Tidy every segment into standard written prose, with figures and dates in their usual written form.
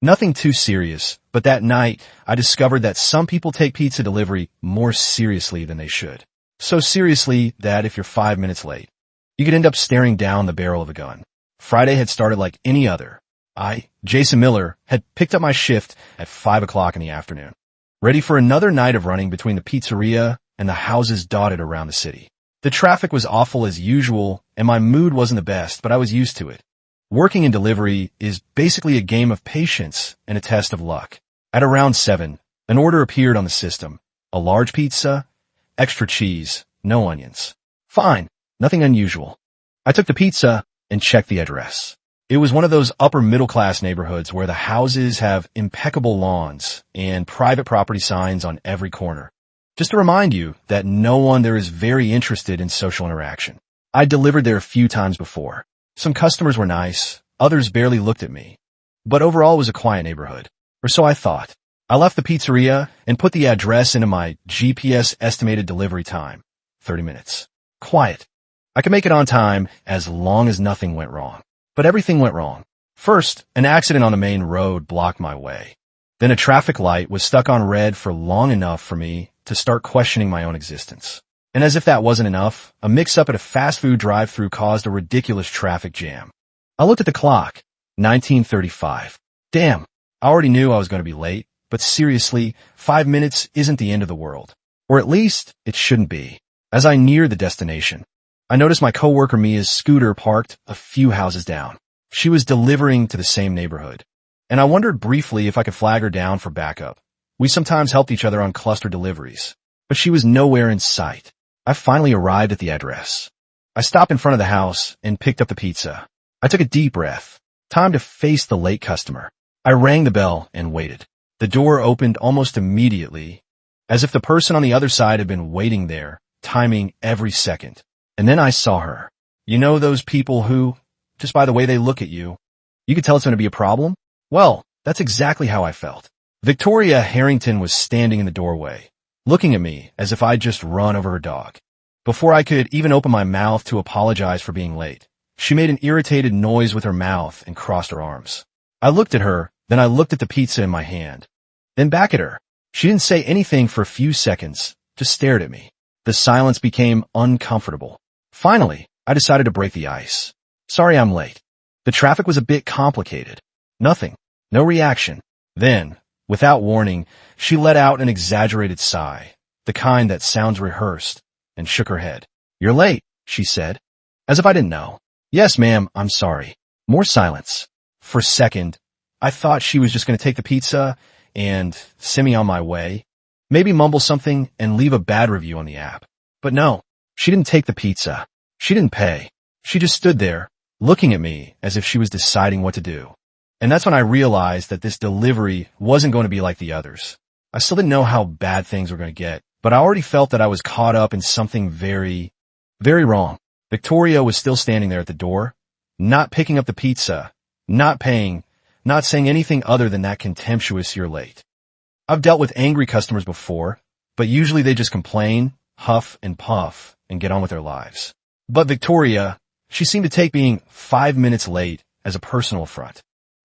Nothing too serious, but that night I discovered that some people take pizza delivery more seriously than they should. So seriously that if you're 5 minutes late, you could end up staring down the barrel of a gun. Friday had started like any other. I, Jason Miller, had picked up my shift at 5 o'clock in the afternoon, ready for another night of running between the pizzeria and the houses dotted around the city. The traffic was awful as usual, and my mood wasn't the best, but I was used to it. Working in delivery is basically a game of patience and a test of luck. At around 7, an order appeared on the system. A large pizza, extra cheese, no onions. Fine, nothing unusual. I took the pizza and checked the address. It was one of those upper middle-class neighborhoods where the houses have impeccable lawns and private property signs on every corner. Just to remind you that no one there is very interested in social interaction. I delivered there a few times before. Some customers were nice, others barely looked at me. But overall it was a quiet neighborhood, or so I thought. I left the pizzeria and put the address into my GPS estimated delivery time, 30 minutes. Quiet. I could make it on time as long as nothing went wrong. But everything went wrong. First, an accident on the main road blocked my way. Then a traffic light was stuck on red for long enough for me to start questioning my own existence. And as if that wasn't enough, a mix-up at a fast food drive-thru caused a ridiculous traffic jam. I looked at the clock. 19:35. Damn, I already knew I was going to be late, but seriously, 5 minutes isn't the end of the world. Or at least, it shouldn't be. As I neared the destination, I noticed my coworker Mia's scooter parked a few houses down. She was delivering to the same neighborhood, and I wondered briefly if I could flag her down for backup. We sometimes helped each other on cluster deliveries, but she was nowhere in sight. I finally arrived at the address. I stopped in front of the house and picked up the pizza. I took a deep breath. Time to face the late customer. I rang the bell and waited. The door opened almost immediately, as if the person on the other side had been waiting there, timing every second. And then I saw her. You know those people who, just by the way they look at you, you could tell it's going to be a problem? Well, that's exactly how I felt. Victoria Harrington was standing in the doorway, looking at me as if I'd just run over her dog. Before I could even open my mouth to apologize for being late, she made an irritated noise with her mouth and crossed her arms. I looked at her, then I looked at the pizza in my hand, then back at her. She didn't say anything for a few seconds, just stared at me. The silence became uncomfortable. Finally, I decided to break the ice. Sorry I'm late. The traffic was a bit complicated. Nothing. No reaction. Then, without warning, she let out an exaggerated sigh, the kind that sounds rehearsed, and shook her head. You're late, she said, as if I didn't know. Yes, ma'am, I'm sorry. More silence. For a second, I thought she was just going to take the pizza and send me on my way, maybe mumble something and leave a bad review on the app. But no, she didn't take the pizza. She didn't pay. She just stood there, looking at me as if she was deciding what to do. And that's when I realized that this delivery wasn't going to be like the others. I still didn't know how bad things were going to get, but I already felt that I was caught up in something very, very wrong. Victoria was still standing there at the door, not picking up the pizza, not paying, not saying anything other than that contemptuous "you're late." I've dealt with angry customers before, but usually they just complain, huff and puff, and get on with their lives. But Victoria, she seemed to take being 5 minutes late as a personal affront.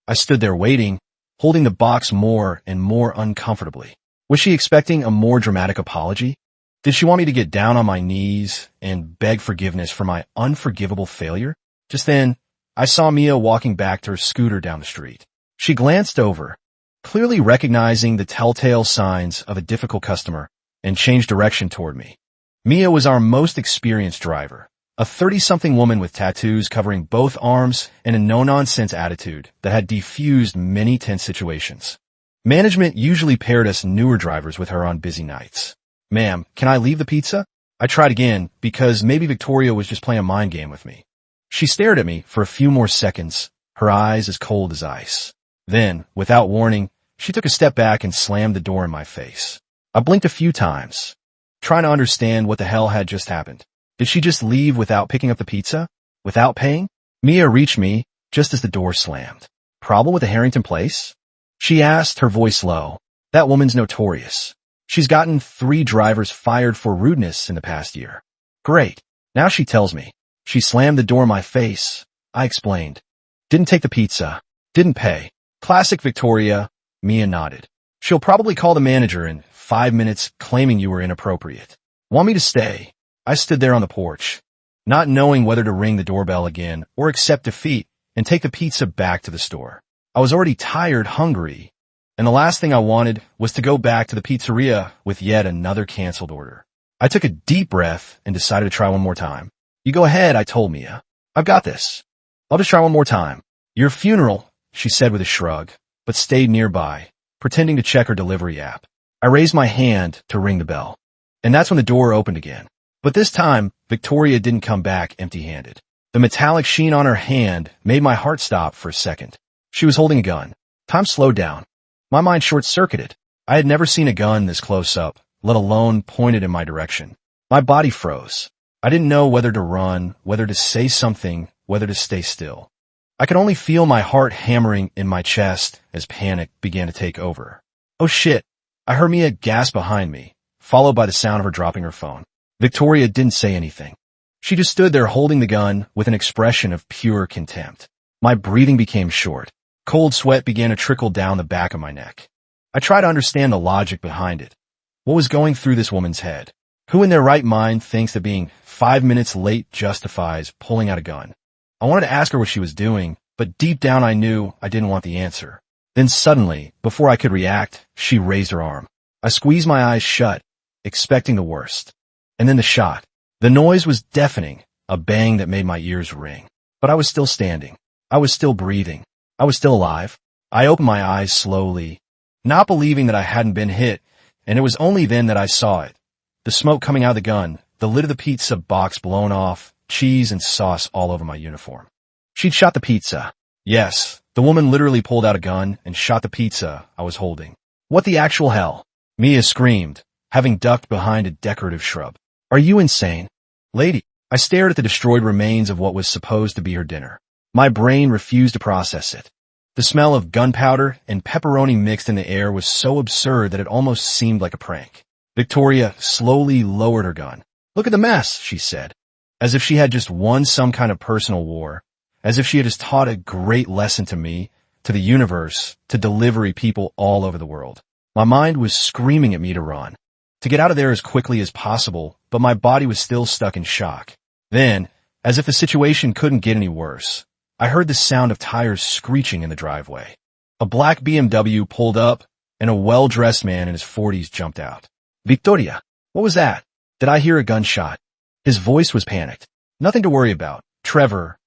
I stood there waiting, holding the box more and more uncomfortably. Was she expecting a more dramatic apology? Did she want me to get down on my knees and beg forgiveness for my unforgivable failure? Just then, I saw Mia walking back to her scooter down the street. She glanced over, clearly recognizing the telltale signs of a difficult customer, and changed direction toward me. Mia was our most experienced driver, a 30-something woman with tattoos covering both arms and a no-nonsense attitude that had defused many tense situations. Management usually paired us newer drivers with her on busy nights. Ma'am, can I leave the pizza? I tried again because maybe Victoria was just playing a mind game with me. She stared at me for a few more seconds, her eyes as cold as ice. Then, without warning, she took a step back and slammed the door in my face. I blinked a few times, trying to understand what the hell had just happened. Did she just leave without picking up the pizza? Without paying? Mia reached me just as the door slammed. Problem with the Harrington place? She asked, her voice low. That woman's notorious. She's gotten 3 drivers fired for rudeness in the past year. Great. Now she tells me. She slammed the door in my face. I explained. Didn't take the pizza. Didn't pay. Classic Victoria, Mia nodded. She'll probably call the manager in 5 minutes claiming you were inappropriate. Want me to stay? I stood there on the porch, not knowing whether to ring the doorbell again or accept defeat and take the pizza back to the store. I was already tired, hungry, and the last thing I wanted was to go back to the pizzeria with yet another canceled order. I took a deep breath and decided to try one more time. You go ahead, I told Mia. I've got this. I'll just try one more time. Your funeral, she said with a shrug, but stayed nearby, pretending to check her delivery app. I raised my hand to ring the bell, and that's when the door opened again. But this time, Victoria didn't come back empty-handed. The metallic sheen on her hand made my heart stop for a second. She was holding a gun. Time slowed down. My mind short-circuited. I had never seen a gun this close up, let alone pointed in my direction. My body froze. I didn't know whether to run, whether to say something, whether to stay still. I could only feel my heart hammering in my chest as panic began to take over. Oh shit! I heard Mia gasp behind me, followed by the sound of her dropping her phone. Victoria didn't say anything. She just stood there holding the gun with an expression of pure contempt. My breathing became short. Cold sweat began to trickle down the back of my neck. I tried to understand the logic behind it. What was going through this woman's head? Who in their right mind thinks that being 5 minutes late justifies pulling out a gun? I wanted to ask her what she was doing, but deep down I knew I didn't want the answer. Then suddenly, before I could react, she raised her arm. I squeezed my eyes shut, expecting the worst. And then the shot. The noise was deafening, a bang that made my ears ring. But I was still standing. I was still breathing. I was still alive. I opened my eyes slowly, not believing that I hadn't been hit, and it was only then that I saw it. The smoke coming out of the gun, the lid of the pizza box blown off, cheese and sauce all over my uniform. She'd shot the pizza. Yes, the woman literally pulled out a gun and shot the pizza I was holding. What the actual hell? Mia screamed, having ducked behind a decorative shrub. Are you insane? Lady, I stared at the destroyed remains of what was supposed to be her dinner. My brain refused to process it. The smell of gunpowder and pepperoni mixed in the air was so absurd that it almost seemed like a prank. Victoria slowly lowered her gun. Look at the mess, she said, as if she had just won some kind of personal war, as if she had just taught a great lesson to me, to the universe, to delivery people all over the world. My mind was screaming at me to run, to get out of there as quickly as possible, but my body was still stuck in shock. Then, as if the situation couldn't get any worse, I heard the sound of tires screeching in the driveway. A black BMW pulled up, and a well-dressed man in his 40s jumped out. Victoria, what was that? Did I hear a gunshot? His voice was panicked. Nothing to worry about. Trevor.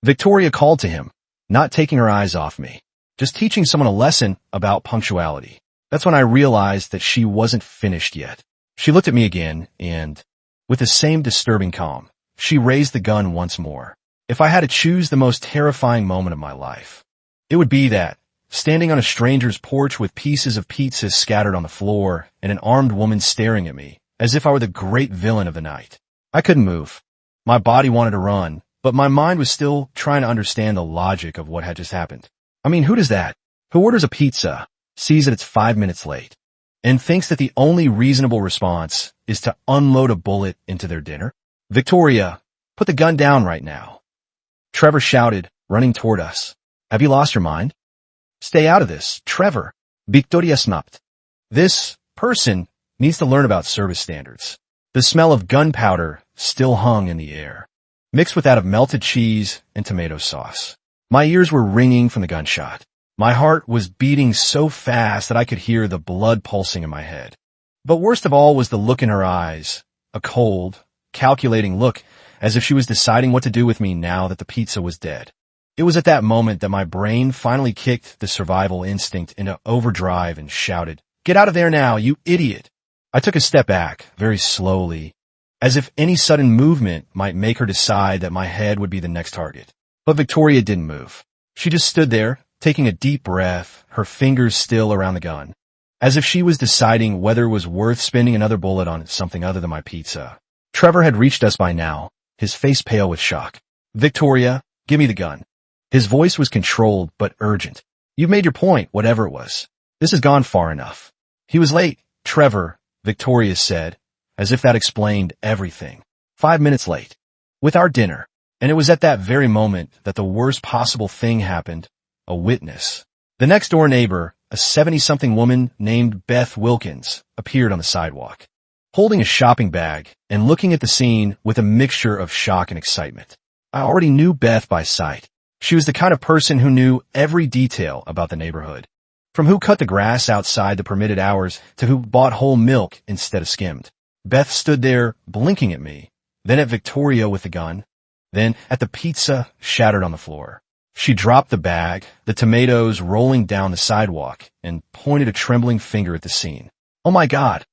Victoria called to him, not taking her eyes off me, just teaching someone a lesson about punctuality. That's when I realized that she wasn't finished yet. She looked at me again, and, with the same disturbing calm, she raised the gun once more. If I had to choose the most terrifying moment of my life, it would be that, standing on a stranger's porch with pieces of pizza scattered on the floor and an armed woman staring at me, as if I were the great villain of the night. I couldn't move. My body wanted to run, but my mind was still trying to understand the logic of what had just happened. I mean, who does that? Who orders a pizza, sees that it's 5 minutes late, and thinks that the only reasonable response is to unload a bullet into their dinner? Victoria, put the gun down right now. Trevor shouted, running toward us. Have you lost your mind? Stay out of this, Trevor. Victoria snapped. This person needs to learn about service standards. The smell of gunpowder still hung in the air, mixed with that of melted cheese and tomato sauce. My ears were ringing from the gunshot. My heart was beating so fast that I could hear the blood pulsing in my head. But worst of all was the look in her eyes, a cold, calculating look, as if she was deciding what to do with me now that the pizza was dead. It was at that moment that my brain finally kicked the survival instinct into overdrive and shouted, "Get out of there now, you idiot!" I took a step back, very slowly, as if any sudden movement might make her decide that my head would be the next target. But Victoria didn't move. She just stood there, taking a deep breath, her fingers still around the gun, as if she was deciding whether it was worth spending another bullet on something other than my pizza. Trevor had reached us by now, his face pale with shock. Victoria, give me the gun. His voice was controlled but urgent. You've made your point, whatever it was. This has gone far enough. He was late, Trevor, Victoria said, as if that explained everything. 5 minutes late. With our dinner. And it was at that very moment that the worst possible thing happened. A witness, The next-door neighbor, a 70-something woman named Beth Wilkins, appeared on the sidewalk, holding a shopping bag and looking at the scene with a mixture of shock and excitement. I already knew Beth by sight. She was the kind of person who knew every detail about the neighborhood, from who cut the grass outside the permitted hours to who bought whole milk instead of skimmed. Beth stood there blinking at me, then at Victoria with the gun, then at the pizza shattered on the floor. She dropped the bag, the tomatoes rolling down the sidewalk, and pointed a trembling finger at the scene. Oh my God!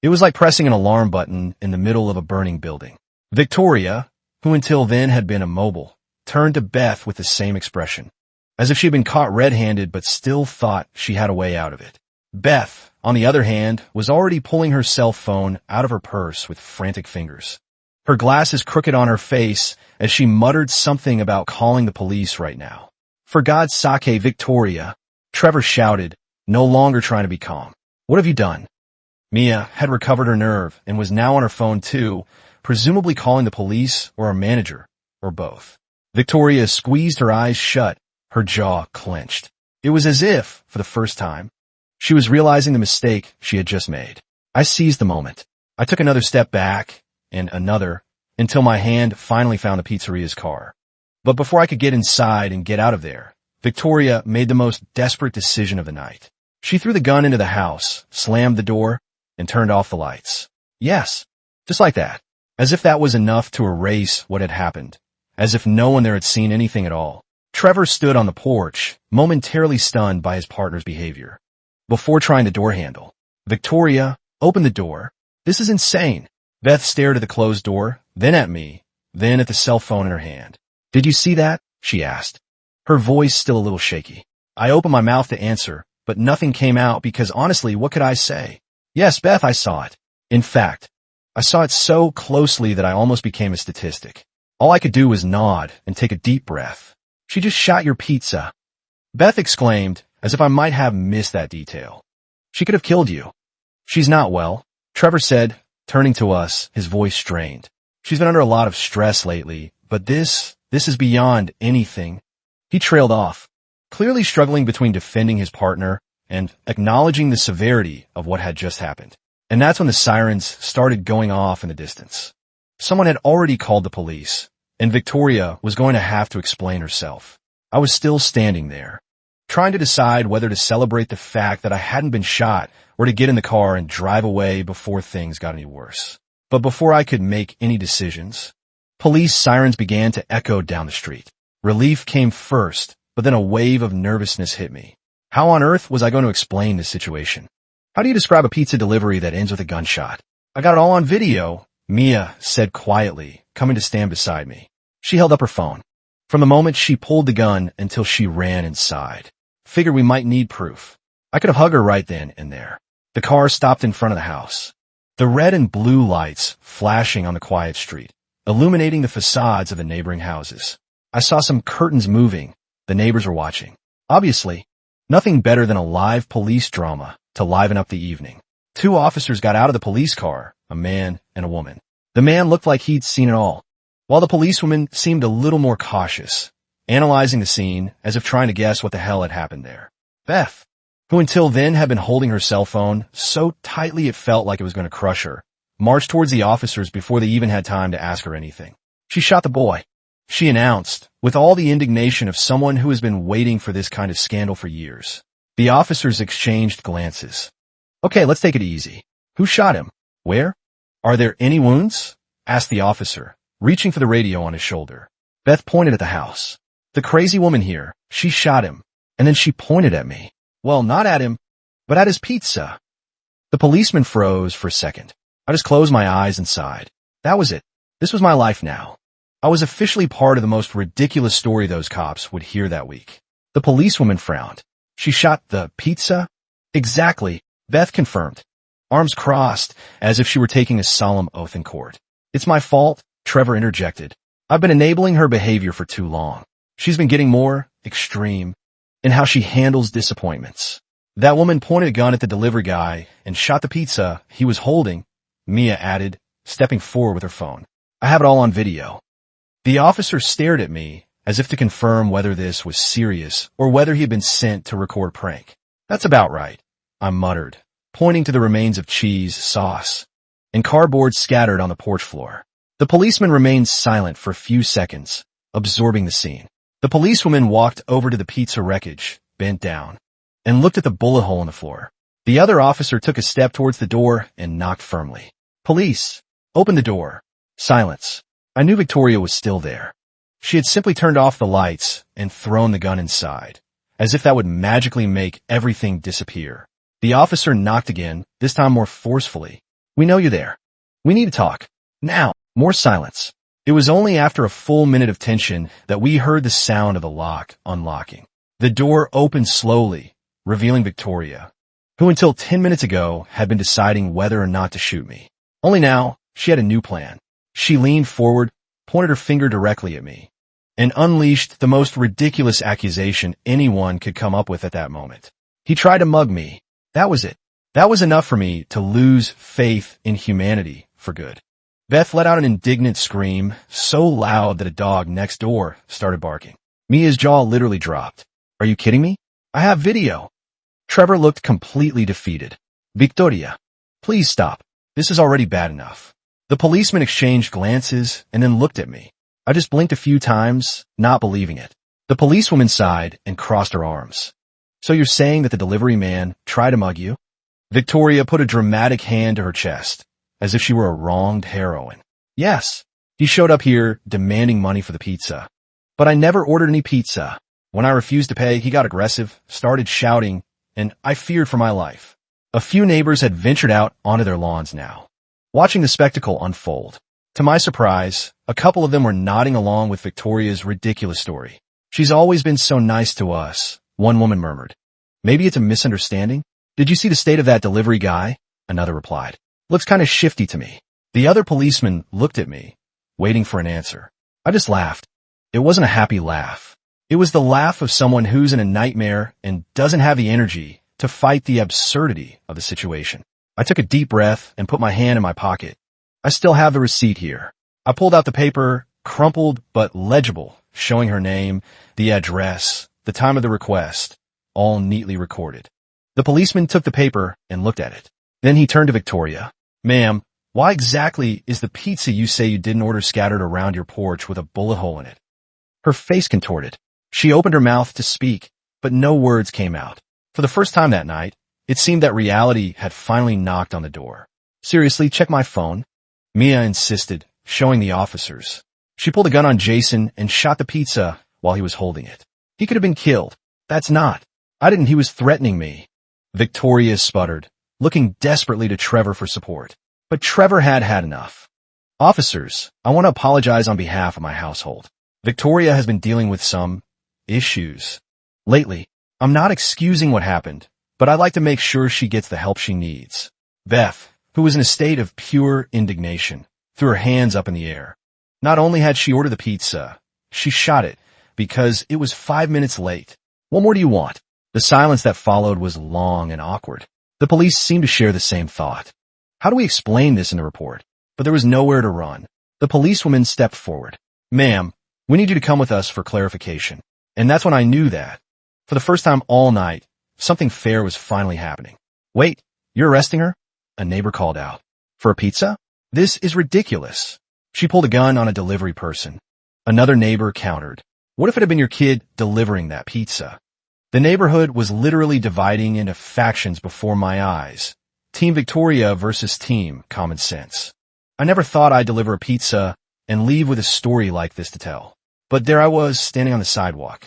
It was like pressing an alarm button in the middle of a burning building. Victoria, who until then had been immobile, turned to Beth with the same expression, as if she had been caught red-handed but still thought she had a way out of it. Beth, on the other hand, was already pulling her cell phone out of her purse with frantic fingers, her glasses crooked on her face as she muttered something about calling the police right now. For God's sake, Victoria, Trevor shouted, no longer trying to be calm. What have you done? Mia had recovered her nerve and was now on her phone too, presumably calling the police or her manager, or both. Victoria squeezed her eyes shut, her jaw clenched. It was as if, for the first time, she was realizing the mistake she had just made. I seized the moment. I took another step back, and another, until my hand finally found the pizzeria's car. But before I could get inside and get out of there, Victoria made the most desperate decision of the night. She threw the gun into the house, slammed the door, and turned off the lights. Yes, just like that. As if that was enough to erase what had happened. As if no one there had seen anything at all. Trevor stood on the porch, momentarily stunned by his partner's behavior. Before trying the door handle, Victoria, open the door. This is insane. Beth stared at the closed door, then at me, then at the cell phone in her hand. Did you see that? She asked, her voice still a little shaky. I opened my mouth to answer, but nothing came out because honestly, what could I say? Yes, Beth, I saw it. In fact, I saw it so closely that I almost became a statistic. All I could do was nod and take a deep breath. She just shot your pizza. Beth exclaimed, as if I might have missed that detail. She could have killed you. She's not well, Trevor said, turning to us, his voice strained. She's been under a lot of stress lately, but this is beyond anything. He trailed off, clearly struggling between defending his partner and acknowledging the severity of what had just happened. And that's when the sirens started going off in the distance. Someone had already called the police, and Victoria was going to have to explain herself. I was still standing there, trying to decide whether to celebrate the fact that I hadn't been shot or to get in the car and drive away before things got any worse. But before I could make any decisions, police sirens began to echo down the street. Relief came first, but then a wave of nervousness hit me. How on earth was I going to explain this situation? How do you describe a pizza delivery that ends with a gunshot? I got it all on video, Mia said quietly, coming to stand beside me. She held up her phone. From the moment she pulled the gun until she ran inside. Figured we might need proof. I could have hugged her right then and there. The car stopped in front of the house. The red and blue lights flashing on the quiet street, illuminating the facades of the neighboring houses. I saw some curtains moving. The neighbors were watching. Obviously, nothing better than a live police drama to liven up the evening. Two officers got out of the police car, a man and a woman. The man looked like he'd seen it all, while the policewoman seemed a little more cautious, analyzing the scene as if trying to guess what the hell had happened there. Beth, who until then had been holding her cell phone so tightly it felt like it was going to crush her, marched towards the officers before they even had time to ask her anything. She shot the boy, she announced, with all the indignation of someone who has been waiting for this kind of scandal for years. The officers exchanged glances. Okay, let's take it easy. Who shot him? Where? Are there any wounds? Asked the officer, reaching for the radio on his shoulder. Beth pointed at the house. The crazy woman here, she shot him, and then she pointed at me. Well, not at him, but at his pizza. The policeman froze for a second. I just closed my eyes and sighed. That was it. This was my life now. I was officially part of the most ridiculous story those cops would hear that week. The policewoman frowned. She shot the pizza? Exactly, Beth confirmed, arms crossed as if she were taking a solemn oath in court. It's my fault, Trevor interjected. I've been enabling her behavior for too long. She's been getting more extreme in how she handles disappointments. That woman pointed a gun at the delivery guy and shot the pizza he was holding, Mia added, stepping forward with her phone. I have it all on video. The officer stared at me as if to confirm whether this was serious or whether he had been sent to record a prank. That's about right, I muttered, pointing to the remains of cheese, sauce, and cardboard scattered on the porch floor. The policeman remained silent for a few seconds, absorbing the scene. The policewoman walked over to the pizza wreckage, bent down, and looked at the bullet hole in the floor. The other officer took a step towards the door and knocked firmly. Police! Open the door. Silence. I knew Victoria was still there. She had simply turned off the lights and thrown the gun inside, as if that would magically make everything disappear. The officer knocked again, this time more forcefully. We know you're there. We need to talk. Now. More silence. It was only after a full minute of tension that we heard the sound of the lock unlocking. The door opened slowly, revealing Victoria, who until 10 minutes ago had been deciding whether or not to shoot me. Only now, she had a new plan. She leaned forward, pointed her finger directly at me, and unleashed the most ridiculous accusation anyone could come up with at that moment. He tried to mug me. That was it. That was enough for me to lose faith in humanity for good. Beth let out an indignant scream, so loud that a dog next door started barking. Mia's jaw literally dropped. Are you kidding me? I have video. Trevor looked completely defeated. Victoria, please stop. This is already bad enough. The policeman exchanged glances and then looked at me. I just blinked a few times, not believing it. The policewoman sighed and crossed her arms. So you're saying that the delivery man tried to mug you? Victoria put a dramatic hand to her chest, as if she were a wronged heroine. Yes, he showed up here demanding money for the pizza. But I never ordered any pizza. When I refused to pay, he got aggressive, started shouting, and I feared for my life. A few neighbors had ventured out onto their lawns now, watching the spectacle unfold. To my surprise, a couple of them were nodding along with Victoria's ridiculous story. She's always been so nice to us, one woman murmured. Maybe it's a misunderstanding? Did you see the state of that delivery guy? Another replied. Looks kind of shifty to me. The other policeman looked at me, waiting for an answer. I just laughed. It wasn't a happy laugh. It was the laugh of someone who's in a nightmare and doesn't have the energy to fight the absurdity of the situation. I took a deep breath and put my hand in my pocket. I still have the receipt here. I pulled out the paper, crumpled but legible, showing her name, the address, the time of the request, all neatly recorded. The policeman took the paper and looked at it. Then he turned to Victoria. Ma'am, why exactly is the pizza you say you didn't order scattered around your porch with a bullet hole in it? Her face contorted. She opened her mouth to speak, but no words came out. For the first time that night, it seemed that reality had finally knocked on the door. Seriously, check my phone. Mia insisted, showing the officers. She pulled a gun on Jason and shot the pizza while he was holding it. He could have been killed. That's not. I didn't. He was threatening me. Victoria sputtered, looking desperately to Trevor for support. But Trevor had had enough. Officers, I want to apologize on behalf of my household. Victoria has been dealing with some issues lately. I'm not excusing what happened, but I'd like to make sure she gets the help she needs. Beth, who was in a state of pure indignation, threw her hands up in the air. Not only had she ordered the pizza, she shot it because it was 5 minutes late. What more do you want? The silence that followed was long and awkward. The police seemed to share the same thought. How do we explain this in the report? But there was nowhere to run. The policewoman stepped forward. Ma'am, we need you to come with us for clarification. And that's when I knew that, for the first time all night, something fair was finally happening. Wait, you're arresting her? A neighbor called out. For a pizza? This is ridiculous. She pulled a gun on a delivery person. Another neighbor countered. What if it had been your kid delivering that pizza? The neighborhood was literally dividing into factions before my eyes. Team Victoria versus Team Common Sense. I never thought I'd deliver a pizza and leave with a story like this to tell. But there I was, standing on the sidewalk,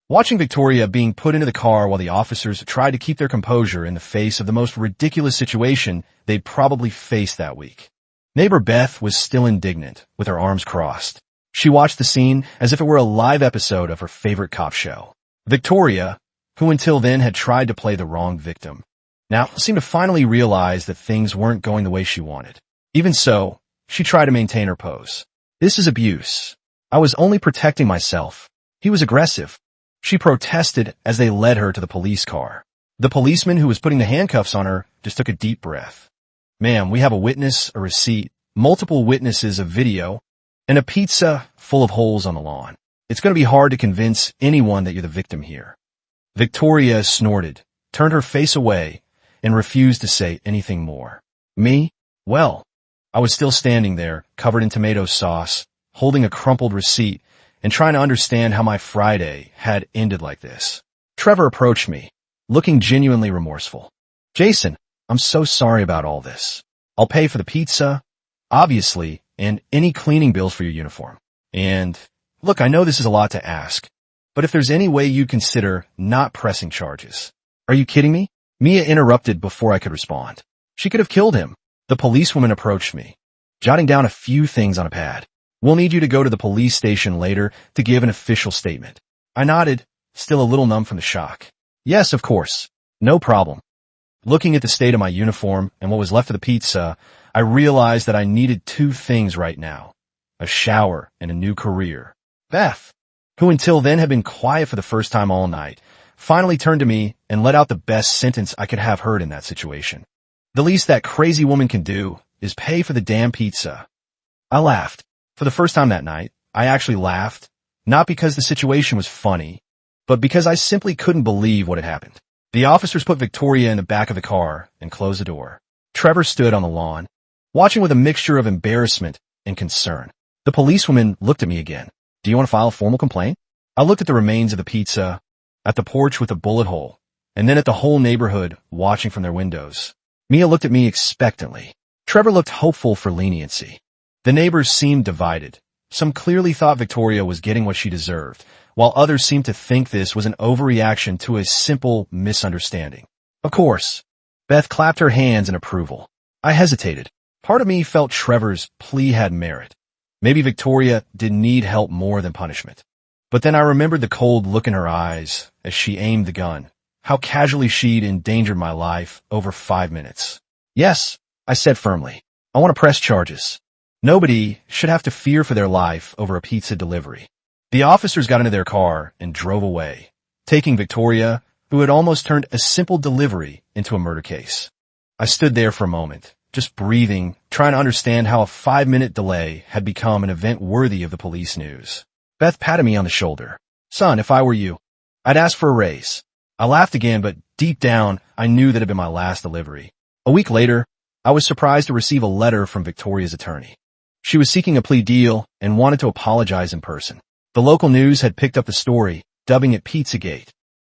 watching Victoria being put into the car while the officers tried to keep their composure in the face of the most ridiculous situation they'd probably faced that week. Neighbor Beth was still indignant, with her arms crossed. She watched the scene as if it were a live episode of her favorite cop show. Victoria, who until then had tried to play the wrong victim, now seemed to finally realize that things weren't going the way she wanted. Even so, she tried to maintain her pose. This is abuse. I was only protecting myself. He was aggressive. She protested as they led her to the police car. The policeman who was putting the handcuffs on her just took a deep breath. Ma'am, we have a witness, a receipt, multiple witnesses, a video, and a pizza full of holes on the lawn. It's going to be hard to convince anyone that you're the victim here. Victoria snorted, turned her face away, and refused to say anything more. Me? Well, I was still standing there, covered in tomato sauce, holding a crumpled receipt, and trying to understand how my Friday had ended like this. Trevor approached me, looking genuinely remorseful. Jason, I'm so sorry about all this. I'll pay for the pizza, obviously, and any cleaning bills for your uniform. And, look, I know this is a lot to ask, but if there's any way you'd consider not pressing charges. Are you kidding me? Mia interrupted before I could respond. She could have killed him. The policewoman approached me, jotting down a few things on a pad. We'll need you to go to the police station later to give an official statement. I nodded, still a little numb from the shock. Yes, of course. No problem. Looking at the state of my uniform and what was left of the pizza, I realized that I needed two things right now. A shower and a new career. Beth, who until then had been quiet for the first time all night, finally turned to me and let out the best sentence I could have heard in that situation. The least that crazy woman can do is pay for the damn pizza. I laughed. For the first time that night, I actually laughed, not because the situation was funny, but because I simply couldn't believe what had happened. The officers put Victoria in the back of the car and closed the door. Trevor stood on the lawn, watching with a mixture of embarrassment and concern. The policewoman looked at me again. Do you want to file a formal complaint? I looked at the remains of the pizza, at the porch with the bullet hole, and then at the whole neighborhood watching from their windows. Mia looked at me expectantly. Trevor looked hopeful for leniency. The neighbors seemed divided. Some clearly thought Victoria was getting what she deserved, while others seemed to think this was an overreaction to a simple misunderstanding. Of course. Beth clapped her hands in approval. I hesitated. Part of me felt Trevor's plea had merit. Maybe Victoria did need help more than punishment. But then I remembered the cold look in her eyes as she aimed the gun, how casually she'd endangered my life over 5 minutes. Yes, I said firmly. I want to press charges. Nobody should have to fear for their life over a pizza delivery. The officers got into their car and drove away, taking Victoria, who had almost turned a simple delivery into a murder case. I stood there for a moment, just breathing, trying to understand how a 5-minute delay had become an event worthy of the police news. Beth patted me on the shoulder. Son, if I were you, I'd ask for a raise. I laughed again, but deep down, I knew that it had been my last delivery. A week later, I was surprised to receive a letter from Victoria's attorney. She was seeking a plea deal and wanted to apologize in person. The local news had picked up the story, dubbing it Pizzagate,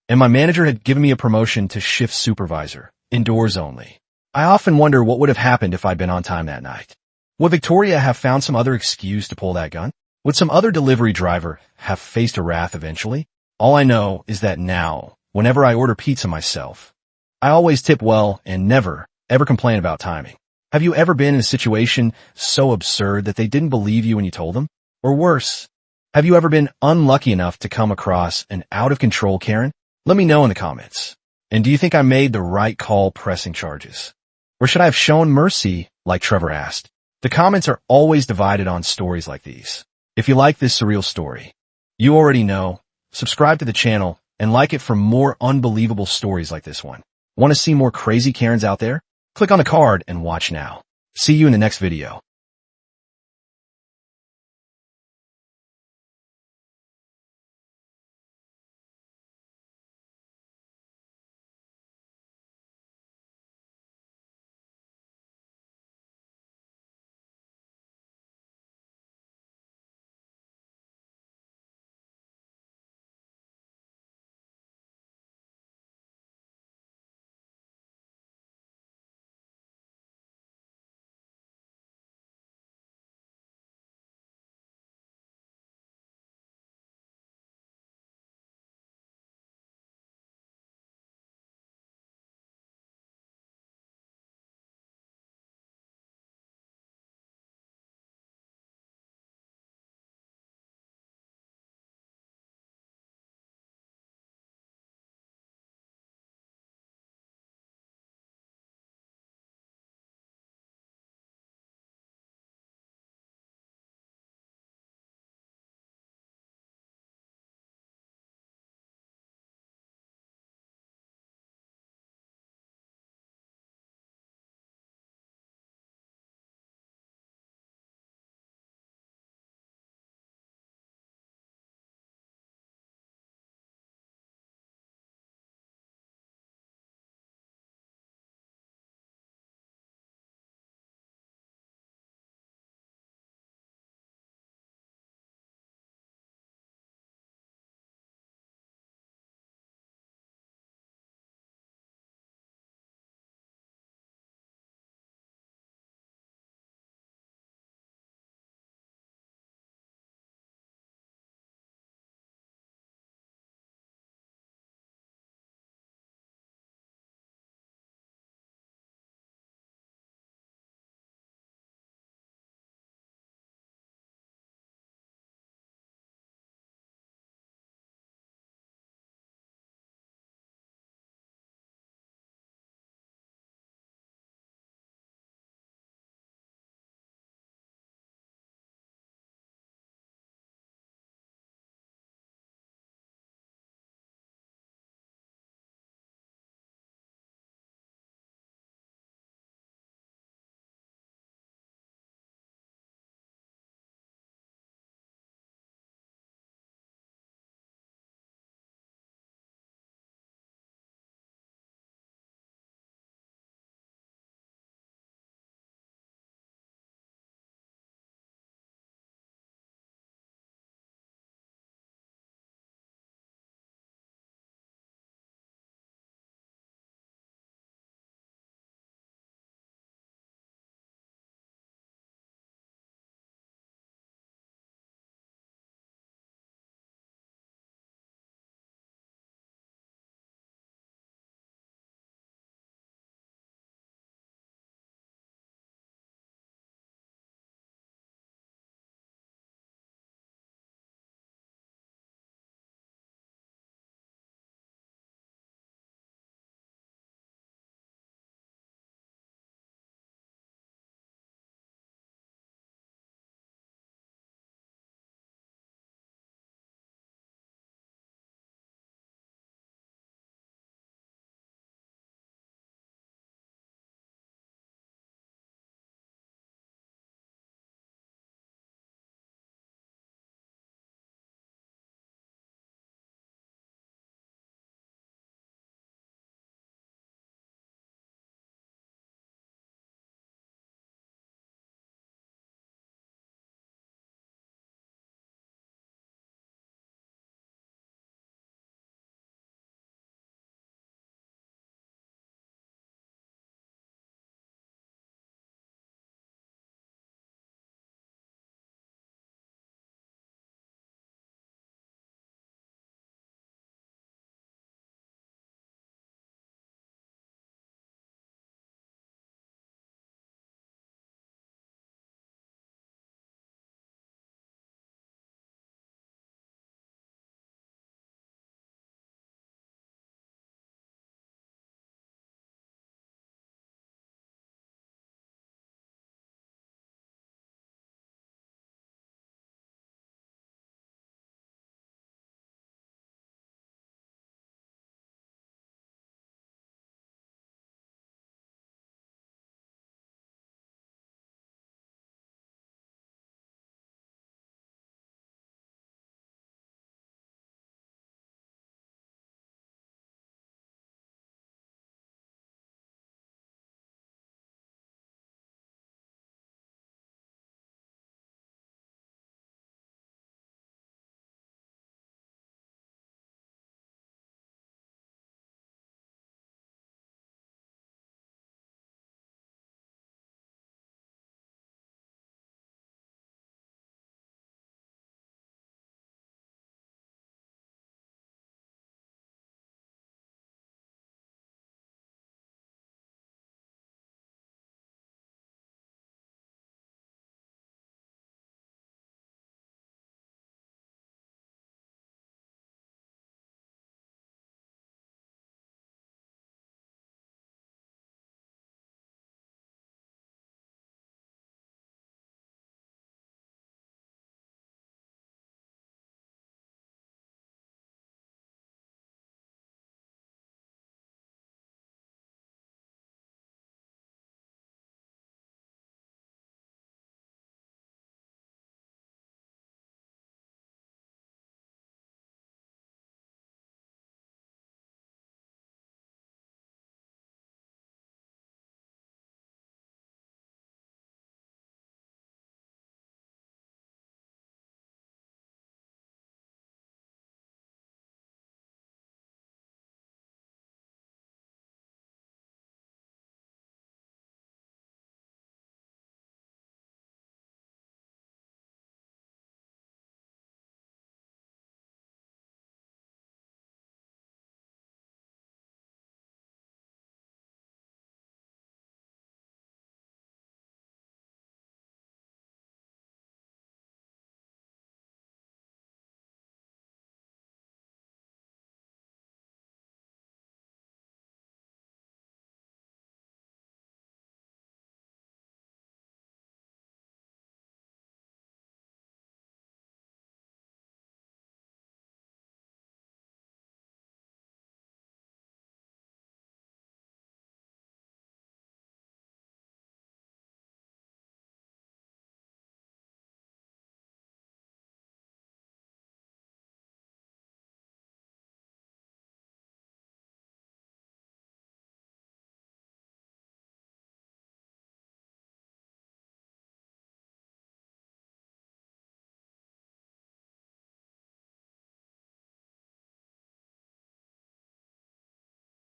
and my manager had given me a promotion to shift supervisor, indoors only. I often wonder what would have happened if I'd been on time that night. Would Victoria have found some other excuse to pull that gun? Would some other delivery driver have faced a wrath eventually? All I know is that now, whenever I order pizza myself, I always tip well and never, ever complain about timing. Have you ever been in a situation so absurd that they didn't believe you when you told them? Or worse, have you ever been unlucky enough to come across an out-of-control Karen? Let me know in the comments. And do you think I made the right call pressing charges? Or should I have shown mercy, like Trevor asked? The comments are always divided on stories like these. If you like this surreal story, you already know, subscribe to the channel and like it for more unbelievable stories like this one. Want to see more crazy Karens out there? Click on the card and watch now. See you in the next video.